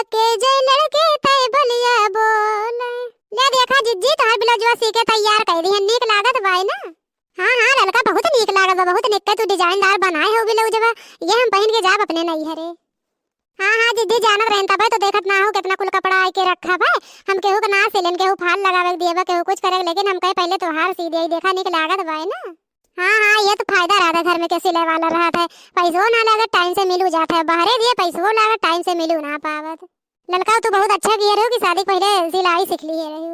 के जय लड़के तय बलिया बोल। ले देखा जिज्जी तोहर ब्लाउजवा सीके तैयार कर दी है, नीक लागत बाई ना। हां हां लड़का बहुत नीक लागत बा, बहुत निक तू डिजाइनदार बनाए हो ब्लाउजवा, ये हम पहन के जाब अपने नैहरे। हां हां जिज्जी जानत रहन तब तो देखत ना हो कितना कुल कपड़ा आके रखा बा। हम केहू के ना सिलन, केहू फाल लगावे दिएबा, केहू कुछ करे, लेकिन हम कहे पहले तोहार सी दे, देखा नीक लागत बाई ना। हाँ हाँ ये तो फायदा रहता है घर में के सिले वाला रहता है, पैसों ना लागत टाइम से मिलू जाता है, बाहरे दिए पैसों लागत टाइम से मिलू ना पावत। लड़का तू बहुत अच्छा किया रहो कि शादी पहले सिलाई सीख ली है रही।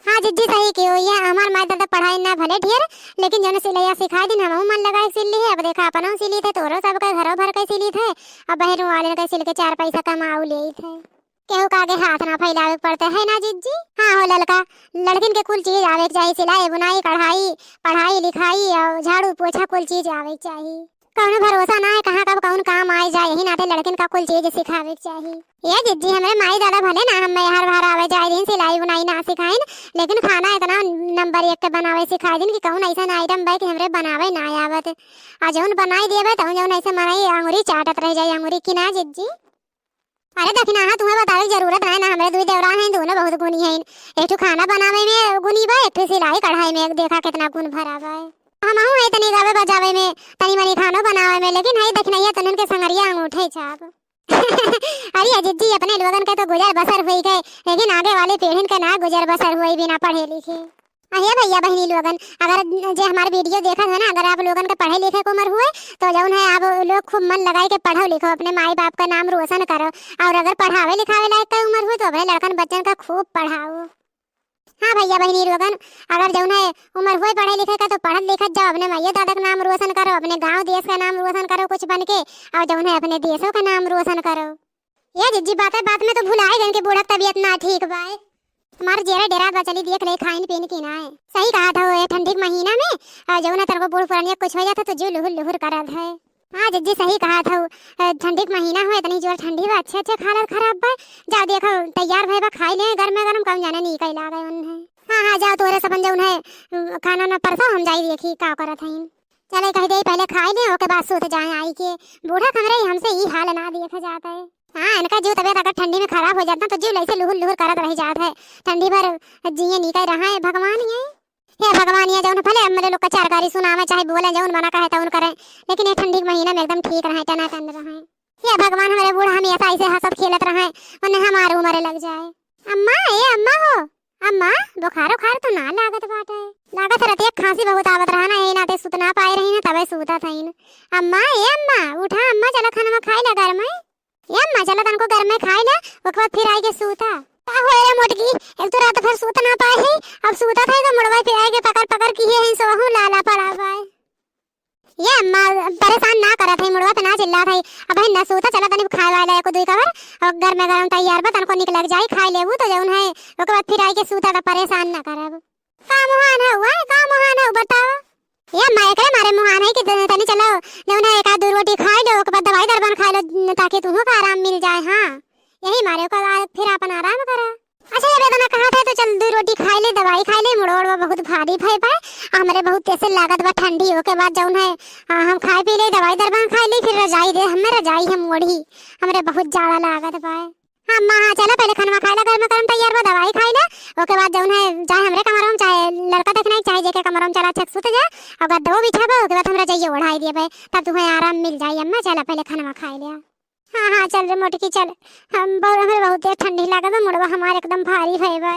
हाँ जिज्जी सही कियो, ये हमार माई दादा पढ़ाई ना भले ढेर, लेकिन जन सिलैया सिखाई दिन हम मन लगा सिल ली है। अब देखा अपनों सिली थे, तोरो सब का घरों भर के सिली थे, अब बहन वाले के सिल के 4 पैसा कमाऊ ले थे। केहू का आगे हाथ ना फैलावे पड़ते है ना जिज्जी। हाँ हो लड़का, लड़किन के कुल चीज आवे चाहिए, सिलाई बुनाई कढ़ाई पढ़ाई लिखाई और झाड़ू पोछा कुल चीज आवे चाहिए। कौन भरोसा ना है कहाँ कब कौन काम आ जाए, यही नाते लड़किन का कुल चीज सिखावे चाहिए। ये जिज्जी हमारे माई दादा भले ना हम हर बार आवे जाए दिन सिलाई बुनाई ना सिखाइन, लेकिन खाना इतना नंबर 1 के बनावे सिखाई दिन कि कौन ऐसा आइटम बा कि हमरे बनावे ना आवत। आ जौन बनाई देबे तौन जौन ऐसे मनाई अंगुरी चाटत रह जाए अंगुरी की ना जिज्जी। अरे दखिना हाँ तुम्हें बतावे जरूरत है ना, हमारे दुई देवरान हैं, दोनों बहुत गुणी हैं। एक तो खाना बनावे में गुणी बा, एक तो सिलाई कढ़ाई में देखा कितना गुण भरा बा। हम है तनी गावे बजावे में, तनी मनी खानो बनावे में, लेकिन है दखिना तनन के संगरिया अंगूठे छाप। अरे जिज्जी अपने लोगन के तो गुजर बसर हुई गए, लेकिन आगे वाली पीढ़ी के ना गुजर बसर हुई बिना पढ़े लिखे। अरे भैया बहनी लोगन, अगर जो हमारे वीडियो देखा है ना, अगर आप लोगन के पढ़े लिखे को उम्र हुए तो जौन है आप लोग खूब मन लगाए के पढ़ो लिखो, अपने माई बाप का नाम रोशन करो, और अगर पढ़ावे लिखावे लायक का उम्र हुई तो अपने लड़कन बच्चन का खूब पढ़ाओ। हाँ भैया बहनी लोगन, अगर जौन है उम्र हुए पढ़े लिखे का तो पढ़त लिखत जाओ, अपने मैया दादा का नाम रोशन करो, अपने गाँव देश का नाम रोशन करो कुछ बन के, और जौन है अपने देशों का नाम रोशन करो। ये जिज्जी बात में तो भुलाए गए कि बूढ़ा तबीयत ना ठीक बा, हमारे जेरा डेरा बचली देख ले खाइन पीन की ना है। सही कहा था वो ठंडी के महीना में जो ना तेरे को बूढ़ पुरानिया कुछ हो जाता तो जो लुहुर लुहुर करत है। हाँ जिज्जी सही कहा था, ठंडी के महीना हो इतनी जोर ठंडी बा, अच्छे हालत खराब बा। जाओ देखो तैयार भई बा, खाई ले गरम गरम, कौन जाने नी कई लागे उन्हें। हाँ हाँ जाओ तोरे सबन जौन है खाना ना परसा, हम जाई देखी का करत हईन। चले कह दे पहले खाई ले, ओके बाद सोते जाए आई के, बूढ़ा खमरे हमसे ही हाल ना देखा जाता है। हाँ इनका जो तबियत अगर ठंडी में खराब हो जाता तो जीव ऐसे लुहुर लुहुर करत रह जात है, ठंडी भर जिये निकल रहा है भगवान ये। हे भगवान ये जौन भले हमरे लोग का चारकारी सुनावे चाहे बोले जौन मना कहे तौन करे, लेकिन ये ठंडी के महीना में एकदम ठीक रहे, टना टन रहे। हे भगवान हमारे बूढ़ा हमेशा ऐसे हंसत खेलत रहे, उन्हें हमारे उम्र लग जाए। अम्मा ए अम्मा हो, अम्मा बुखार उखार तो ना लागत बाटे, लागत रहती है खांसी बहुत आवत रहा ना, यही नाते सुत ना पाए रही ना तबे सूता थईन। अम्मा ए अम्मा उठा, अम्मा चला खाना खाई ला घर में, ये अम्मा चला तनको घर में खाई ला, ओके बाद फिर आई के सूता। का होए रे मोटकी, एक तो रात भर सूत ना पाए है, अब सूता था तो मुड़वा पे आए के पकड़ पकड़ की है सोहू लाला पड़ा बाय। ये अम्मा परेशान ना करत है, मुड़वा पे ना चिल्ला था, अब है ना सूता चला तनी खाए वाला को दुई कवर और घर में गरम तैयार बा, तनको निक लग जाई खाई लेबू तो जौन है ओके बाद फिर आई के सूता, का परेशान ना करब। का मुहान हुआ, का मुहान हो बताओ। ये अम्मा एकरे मारे मुहान है कि तनी चलो जौन है एक आध रोटी खाई लो, ओके बाद दवाई दरबान खाई लो ताकि तुम्हें का आराम मिल जाए। हाँ यही मारे को फिर अपन आराम करा। अच्छा ये बेदना कहा था तो चल 2 रोटी खाई ले, दवाई खाई ले, मुड़ोड़ बहुत भारी भई बा, हमरे बहुत ऐसे लागत बा ठंडी होके बाद जौन है हम खाई पी ले, दवाई दरबान खाई ले, फिर रजाई दे हमें रजाई हम ओढ़ी, हमरे बहुत जाड़ा लागत बा। हाँ अम्मा हाँ चला पहले खाना खाई ला, घर में गरम तैयार बा, दवाई खाई ला, ओके बाद जौन है चाहे हमरे कमरों में चाहे लड़का देखना चाहे जेके कमरों में चला छक सुत जा, और गद्दो बिछा बा, ओके बाद हमरा जाइए ओढ़ाई दिए बे, तब तुम्हें आराम मिल जाए। अम्मा चला पहले खाना खाई लिया। हाँ हाँ चल रे मोटकी चल, हम बहुत ठंडी लागत बा, मुड़वा हमारे एकदम भारी भई बा।